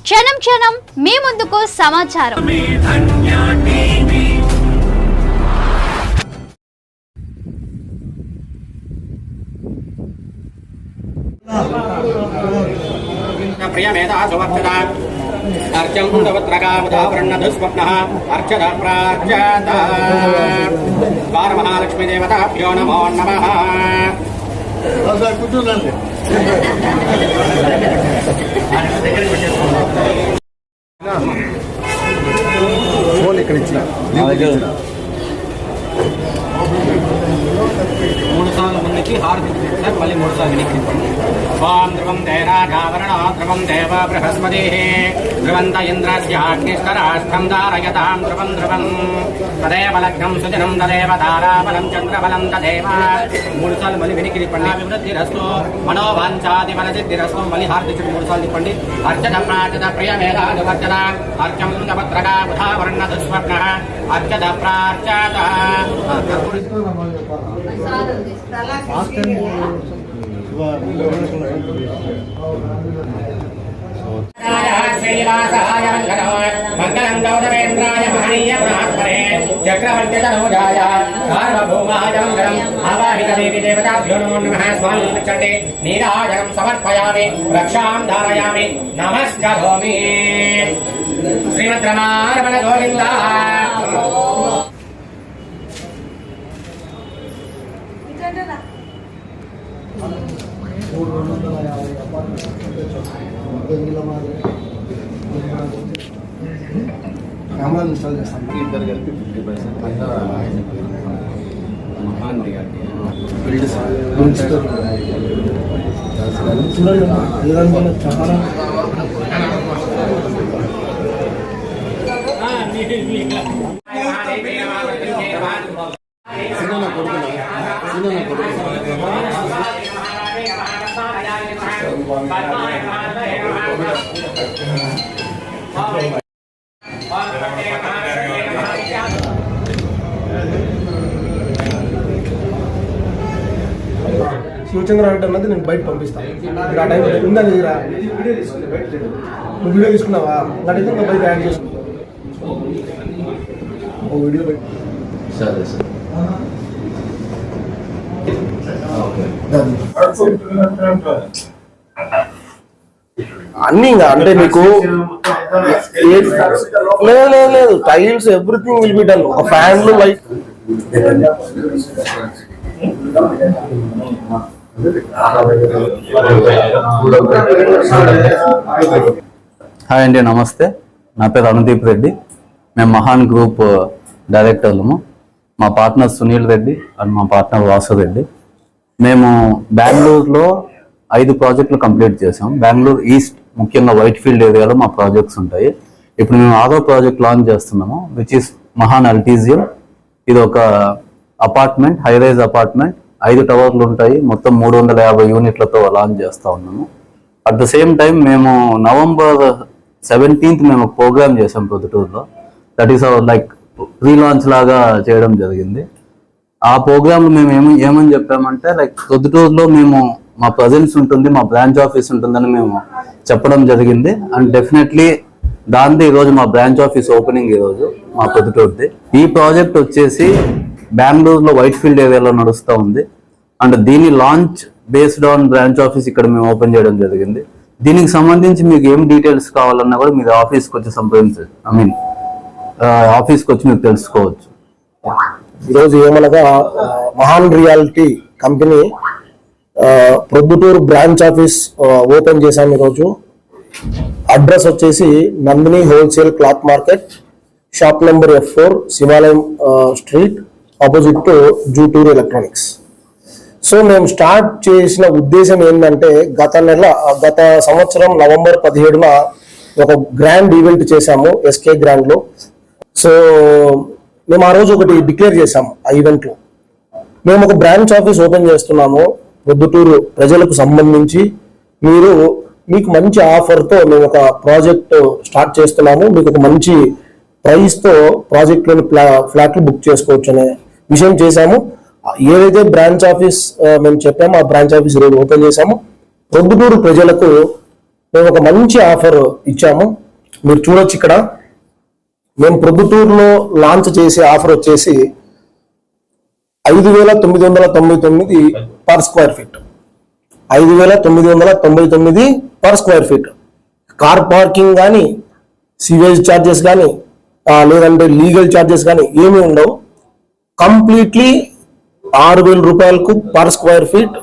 క్షణం క్షణం మీ ముందుకు సమాచారం. ప్రియమేధా సువర్చన అర్చం కుండవత్రకామదావరణధుస్వప్నః అర్చన ప్రార్చత ద్వారమహాలక్ష్మీదేవతాభ్యో నమో నమః. ఫోన్ ఇక్కడ ఇచ్చిన 3 సార్లు ముందుకి హారతి సార్, మళ్ళీ 3 సార్లు వెనక్కి. ఓం ధ్రువం దేరాజావరణ ధ్రువం దేవ బృహస్పతి ధ్రువంత ఇంద్రస్యాగ్నిష్టరాష్ట్రం ధారయతాం ధ్రువం ధ్రువం తదేవ లగ్నం సుజనం తదేవ తారాబలం చంద్రబలం తదేవ. 3 సార్లు మళ్ళీ వెనక్కి తిప్పండి. అభివృద్ధిరస్తు మనోవాంఛాది ఫలసిద్ధిరస్తు. మళ్ళీ హారతి 3 సార్లు తిప్పండి. అర్చన ప్రాచత ప్రియమేధాదువర్చన అర్చం నవత్రగా బుధావర్ణ దుస్వప్న అర్చత ప్రార్చత. మంగళం గౌతమేంద్రాయ మహనీయ ప్రాత్మనే చక్రవర్తి తనూజాయ సార్వభౌమాయ మంగళం. ఆవాహిత దేవి దేవతాభ్యో నమో నమః. స్వామి పృచ్చండి. నీరాజనం సమర్పయామి, రక్షాం ధారయామి, నమస్కరోమి. శ్రీమద్రమారమణ గోవింద. కెమెరా ఇన్స్టాల్ చేస్తాం. ఇద్దరు కలిపి 50% పైన మహాన్ రియాలిటీ చాలా శివచంద్ర అంటే అన్నది నేను బయట పంపిస్తాను. మీరు ఆ టైం ఉందని నువ్వు వీడియో తీసుకున్నావా? అడిగితే నువ్వు బయట యాడ్ చేసుకున్నావు. వీడియో బయట సరే సార్. అన్ని ఇంకా అంటే నీకు లేదు tiles everything will be done. ఒక ఫ్యాన్లు లైట్ హాయ్ అండి, నమస్తే. నా పేరు అనుదీప్ రెడ్డి. మేము మహాన్ గ్రూప్ డైరెక్టర్లము. మా పార్ట్నర్ సునీల్ రెడ్డి అండ్ మా పార్ట్నర్ వాసు రెడ్డి. మేము బెంగళూరులో 5 ప్రాజెక్టులు కంప్లీట్ చేసాం. బెంగళూరు ఈస్ట్ ముఖ్యంగా వైట్ ఫీల్డ్ ఏరియాలో మా ప్రాజెక్ట్స్ ఉంటాయి. ఇప్పుడు మేము 6వ ప్రాజెక్ట్ లాంచ్ చేస్తున్నాము, విచ్ ఇస్ మహాన్ అల్టీజియం. ఇది ఒక అపార్ట్మెంట్, హై రైజ్ అపార్ట్మెంట్. 5 టవర్లు ఉంటాయి. మొత్తం 350 యూనిట్లతో లాంచ్ చేస్తూ ఉన్నాము. అట్ ద సేమ్ టైం మేము November 17th మేము ఒక ప్రోగ్రామ్ చేసాం పొద్దుటూరులో. That is our like pre launch లాగా చేయడం జరిగింది. ఆ ప్రోగ్రాంలో మేము ఏమని చెప్పామంటే లైక్ పొద్దుటూరులో మేము మా ప్రజెన్స్ ఉంటుంది, మా బ్రాంచ్ ఆఫీస్ ఉంటుందని మేము చెప్పడం జరిగింది. అండ్ డెఫినెట్లీ దాంతో ఈరోజు మా బ్రాంచ్ ఆఫీస్ ఓపెనింగ్ ఈరోజు మా పొద్దుటూరుది. ఈ ప్రాజెక్ట్ వచ్చేసి బెంగళూరులో వైట్ ఫీల్డ్ ఏరియాలో నడుస్తూ ఉంది. అండ్ దీని launch based on branch office ఇక్కడ మేము ఓపెన్ చేయడం జరిగింది. దీనికి సంబంధించి మీకు ఏం డీటెయిల్స్ కావాలన్నా కూడా మీరు ఆఫీస్కి వచ్చి సంప్రదించండి. ఆఫీస్కి వచ్చి మీరు తెలుసుకోవచ్చు. ఈరోజు ఏమనగా Mahan reality company Proddatur branch office open చేశాము ఈరోజు. అడ్రస్ వచ్చేసి Nandini wholesale cloth market, shop number F4, Shivalayam street, opposite to Jutur electronics. So మేము స్టార్ట్ చేసిన ఉద్దేశం ఏంటంటే గత సంవత్సరం November 17న ఒక గ్రాండ్ ఈవెంట్ చేశాము SK గ్రాండ్లో. సో మేము ఆ రోజు ఒకటి డిక్లేర్ చేశాము. ఆ ఈవెంట్లో మేము ఒక బ్రాంచ్ ఆఫీస్ ఓపెన్ చేస్తున్నాము ప్రొద్దుటూరు ప్రజలకు సంబంధించి. మీకు మంచి ఆఫర్తో మేము ఒక ప్రాజెక్ట్ స్టార్ట్ చేస్తున్నాము. మీకు ఒక మంచి ప్రైస్తో ప్రాజెక్ట్లోని ఫ్లాట్లు బుక్ చేసుకోవచ్చు అనే విషయం చేశాము. ఏదైతే బ్రాంచ్ ఆఫీస్ మేము చెప్పామో ఆ బ్రాంచ్ ఆఫీస్ ఈరోజు ఓపెన్ చేశాము. ప్రొద్దుటూరు ప్రజలకు మేము ఒక మంచి ఆఫర్ ఇచ్చాము. మీరు చూడొచ్చు ఇక్కడ మేము ప్రొద్దుటూరులో లాంచ్ చేసే ఆఫర్ వచ్చేసి 5,999 per square feet. 5,999 per square feet. Car parking కానీ, సివేజ్ ఛార్జెస్ కానీ, లేదంటే లీగల్ ఛార్జెస్ కానీ ఏమీ ఉండవు. కంప్లీట్లీ 6,000 రూపాయలకు పర్ స్క్వేర్ ఫీట్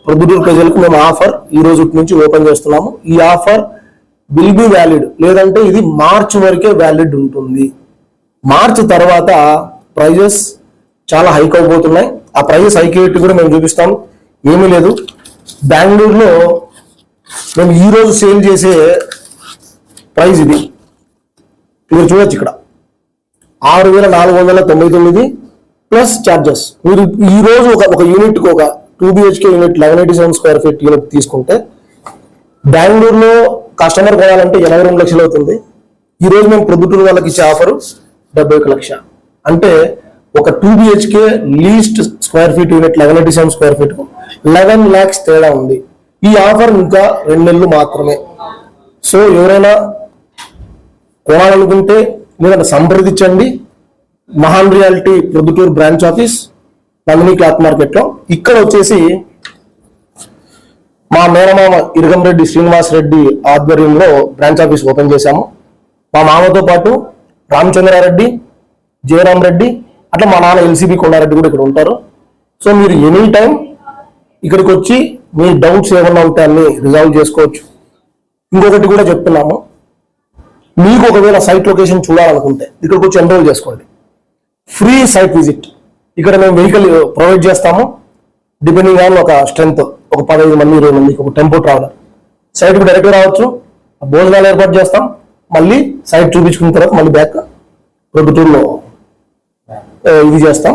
ప్రొద్దుటూరు ప్రజలకు మేము ఆఫర్ ఈ రోజు నుంచి ఓపెన్ చేస్తున్నాము. ఈ ఆఫర్ విల్ బి వ్యాలిడ్, లేదంటే ఇది మార్చ్ వరకే వ్యాలిడ్ ఉంటుంది. మార్చ్ తర్వాత ప్రైజెస్ చాలా హైక్ అవబోతున్నాయి. ఆ ప్రైజెస్ హైక్ అయ్యేట్టు కూడా మేము చూపిస్తాం. ఏమీ లేదు, బెంగళూరులో మేము ఈ రోజు సేల్ చేసే ప్రైస్ ఇది. మీరు చూడొచ్చు ఇక్కడ 6,499 ప్లస్ ఛార్జెస్. మీరు ఈ రోజు ఒక యూనిట్ కి ఒక 2 BHK unit 1187 square feet unit తీసుకుంటే బెంగళూరులో కస్టమర్ కొనాలంటే 82 లక్షలు అవుతుంది. ఈ రోజు మేము ప్రొద్దుటూరు వాళ్ళకి ఇచ్చే ఆఫర్ 71 లక్ష. అంటే ఒక 2 BHK least square feet unit 1187 square feet 11 lakhs తేడా ఉంది. ఈ ఆఫర్ ఇంకా 2 నెలలు మాత్రమే. సో ఎవరైనా కొనాలనుకుంటే మీరు సంప్రదించండి. మహాన్ reality Proddatur branch office Nandini cloth market లో. ఇక్కడ వచ్చేసి మా మేనమామ ఇరగంరెడ్డి శ్రీనివాస్ రెడ్డి ఆధ్వర్యంలో బ్రాంచ్ ఆఫీస్ ఓపెన్ చేశాము. మా మామతో పాటు రామచంద్రారెడ్డి, జయరాం రెడ్డి, అట్లా మా నాన్న LCB కొండారెడ్డి కూడా ఇక్కడ ఉంటారు. సో మీరు ఎనీ టైం ఇక్కడికి వచ్చి మీ డౌట్స్ ఏమన్నా ఉంటే అన్ని రిజాల్వ్ చేసుకోవచ్చు. ఇంకొకటి కూడా చెప్తున్నాము, మీకు ఒకవేళ సైట్ లొకేషన్ చూడాలనుకుంటే ఇక్కడికి వచ్చి ఎన్రోల్ చేసుకోండి. Free site visit. ఇక్కడ మేము వెహికల్ ప్రొవైడ్ చేస్తాము. డిపెండింగ్ ఆన్ ఒక స్ట్రెంత్, ఒక 15 మంది 20 మందికి ఒక టెంపో ట్రావెలర్ సైట్కి డైరెక్ట్ రావచ్చు. భోజనాలు ఏర్పాటు చేస్తాం. మళ్ళీ సైట్ చూపించుకున్న తర్వాత మళ్ళీ బ్యాక్ ప్రొద్దుటూరులో ఇది చేస్తాం.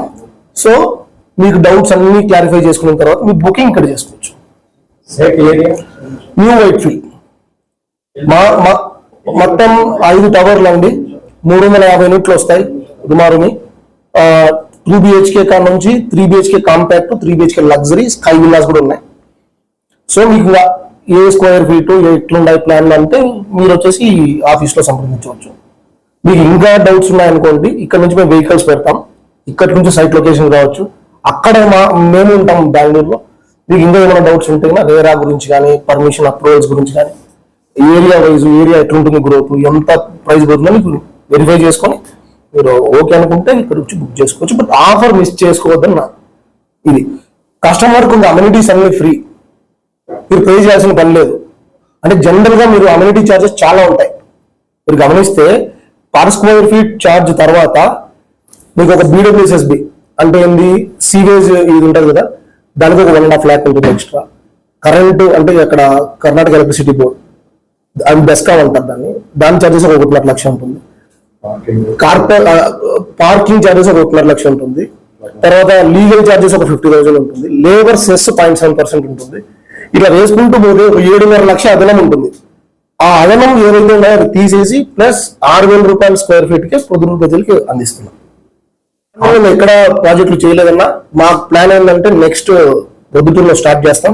సో మీకు డౌట్స్ అన్ని క్లారిఫై చేసుకున్న తర్వాత మీ బుకింగ్ ఇక్కడ చేసుకోవచ్చు. న్యూ వైట్ ఫీల్డ్ మొత్తం 5 టవర్లు అండి. 350 యూనిట్లు వస్తాయి రుమారుని. 2 BHK కాడ నుంచి 3 BHK compact, 3 BHK luxury, sky villas కూడా ఉన్నాయి. సో మీకు ఏ స్క్వేర్ ఫీట్ ఎట్లున్నాయి ప్లాన్ అంటే మీరు వచ్చేసి ఆఫీస్ లో సంప్రదించవచ్చు. మీకు ఇంకా డౌట్స్ ఉన్నాయనుకోండి, ఇక్కడ నుంచి మేము వెహికల్స్ పెడతాం. ఇక్కడ నుంచి సైట్ లొకేషన్ కావచ్చు. అక్కడ మేము ఉంటాం బెంగళూరులో. మీకు ఇంకా ఏమైనా డౌట్స్ ఉంటే రేరా గురించి కానీ, పర్మిషన్ అప్రూవల్స్ గురించి కానీ, ఏరియా వైజ్ ఏరియా ఎట్లుంటుంది, గ్రోత్ ఎంత ప్రైస్ పోతుందని మీకు వెరిఫై చేసుకొని మీరు ఓకే అనుకుంటే ఇక్కడ వచ్చి బుక్ చేసుకోవచ్చు. బట్ ఆఫర్ మిస్ చేసుకోవద్దని ఇది. కస్టమర్కి ఉన్న అమ్యూనిటీస్ అన్ని ఫ్రీ, మీరు పే చేయాల్సిన పని లేదు. అంటే జనరల్ గా మీరు అమ్యూనిటీ ఛార్జెస్ చాలా ఉంటాయి. మీరు గమనిస్తే పర్ స్క్వేర్ ఫీట్ ఛార్జ్ తర్వాత మీకు ఒక BWSSB అంటే ఏంది, సీవేజ్ ఇది ఉంటుంది కదా, దానికి ఒక 1.5 lakh ఉంటుంది ఎక్స్ట్రా. కరెంటు అంటే అక్కడ కర్ణాటక ఎలక్ట్రిసిటీ బోర్డ్ అది బెస్కామ్ అంటారు దాని ఛార్జెస్ ఒక 1.5 లక్ష ఉంటుంది. పార్కింగ్ ఛార్జెస్ ఒక 1.5 లక్ష ఉంటుంది. తర్వాత లీగల్ ఛార్జెస్ ఒక 50,000 ఉంటుంది. లేబర్ సెస్ 0.7% ఉంటుంది. ఇలా వేసుకుంటూ పోతే ఒక 7.5 లక్ష అదనం ఉంటుంది. ఆ అదనం ఏదైతే ఉన్నాయో అది తీసేసి ప్లస్ 6,000 రూపాయల స్క్వేర్ ఫీట్ కి ప్రొద్దుటూరు ప్రజలకి అందిస్తున్నాం. మేము ఎక్కడ ప్రాజెక్టులు చేయలేదన్నా. మా ప్లాన్ ఏంటంటే నెక్స్ట్ ప్రొద్దుటూరులో స్టార్ట్ చేస్తాం.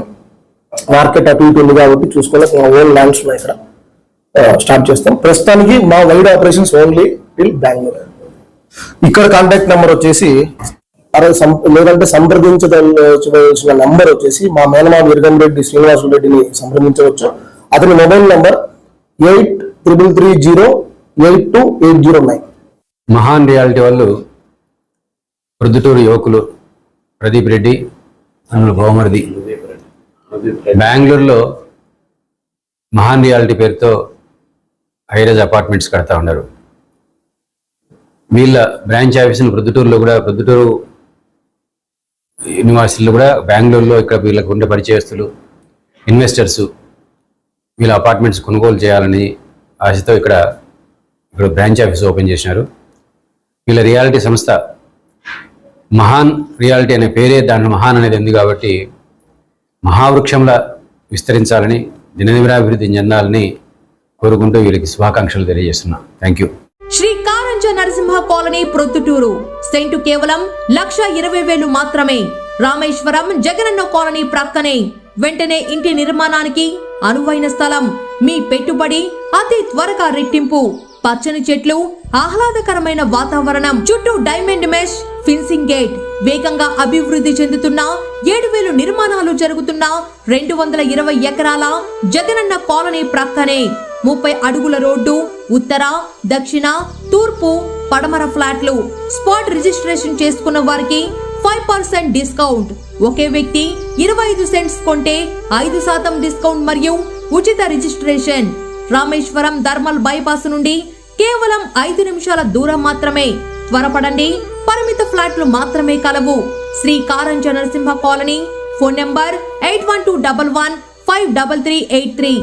మార్కెట్ అటు ఇటు ఉంది కాబట్టి చూసుకోవాలి. ఓన్ ల్యాండ్స్ ఉన్నాయి, ఇక్కడ స్టార్ట్ చేస్తాం. ప్రస్తుతానికి మా wide operations only till Bengaluru. ఇక్కడ కాంటాక్ట్ నెంబర్ వచ్చేసి లేదంటే సంప్రదించవలసిన నెంబర్ వచ్చేసి మా మేనమామ ఇరగంరెడ్డి శ్రీనివాస్ రెడ్డిని సంప్రదించవచ్చు. అతని మొబైల్ నెంబర్ 8330-8280 మహాన్ రియాలిటీ వాళ్ళు ప్రొద్దుటూరు యువకులు ప్రదీప్ రెడ్డి అందులో భౌమరిది బెంగళూరులో మహాన్ రియాలిటీ పేరుతో హైరేజ్ అపార్ట్మెంట్స్ కడతా ఉన్నారు. వీళ్ళ బ్రాంచ్ ఆఫీసులు ప్రొద్దుటూరులో కూడా, ప్రొద్దుటూరు యూనివర్సిటీలో కూడా, బెంగళూరులో ఇక్కడ వీళ్ళకు ఉండే పరిచయస్తులు ఇన్వెస్టర్స్ వీళ్ళ అపార్ట్మెంట్స్ కొనుగోలు చేయాలని ఆశతో ఇక్కడ బ్రాంచ్ ఆఫీస్ ఓపెన్ చేసినారు. వీళ్ళ రియాలిటీ సంస్థ మహాన్ రియాలిటీ అనే పేరే దాంట్లో మహాన్ అనేది ఉంది కాబట్టి మహావృక్షంలా విస్తరించాలని, దినదినాభివృద్ధి చెందాలని కోరుకుంటూ వీళ్ళకి శుభాకాంక్షలు తెలియజేస్తున్నా. Thank you. Shri Karanja Narasimha colony Proddatur. Cent కేవలం 1,20,000 మాత్రమే. రామేశ్వరం జగనన్న కాలనీ ప్రక్కనే. వెంటనే ఇంటి నిర్మాణానికి అనువైన స్థలం. మీ పెట్టుబడి అతి త్వరగా రెట్టింపు. పచ్చని చెట్లు, ఆహ్లాదకరమైన వాతావరణం, చుట్టూ డైమండ్ మెష్ ఫిన్సింగ్ గేట్, వేగంగా అభివృద్ధి చెందుతున్న 7,000 నిర్మాణాలు జరుగుతున్న 220 ఎకరాల జగనన్న కాలనీ ప్రక్కనే 30 అడుగుల రోడ్డు, ఉత్తర, దక్షిణ, తూర్పు, పడమర ఫ్లాట్లు. స్పాట్ రిజిస్ట్రేషన్ చేసుకున్న వారికి 5% డిస్కౌంట్. ఒకే వ్యక్తి 25 సెంట్స్ కొంటే 5% డిస్కౌంట్ మరియు ఉచిత రిజిస్ట్రేషన్. రామేశ్వరం ధర్మల్ బైపాస్ నుండి కేవలం 5 నిమిషాల దూరం మాత్రమే. త్వరపడండి, పరిమిత ఫ్లాట్లు మాత్రమే కలవు. Shri Karanja Narasimha colony. Phone number 8121153383.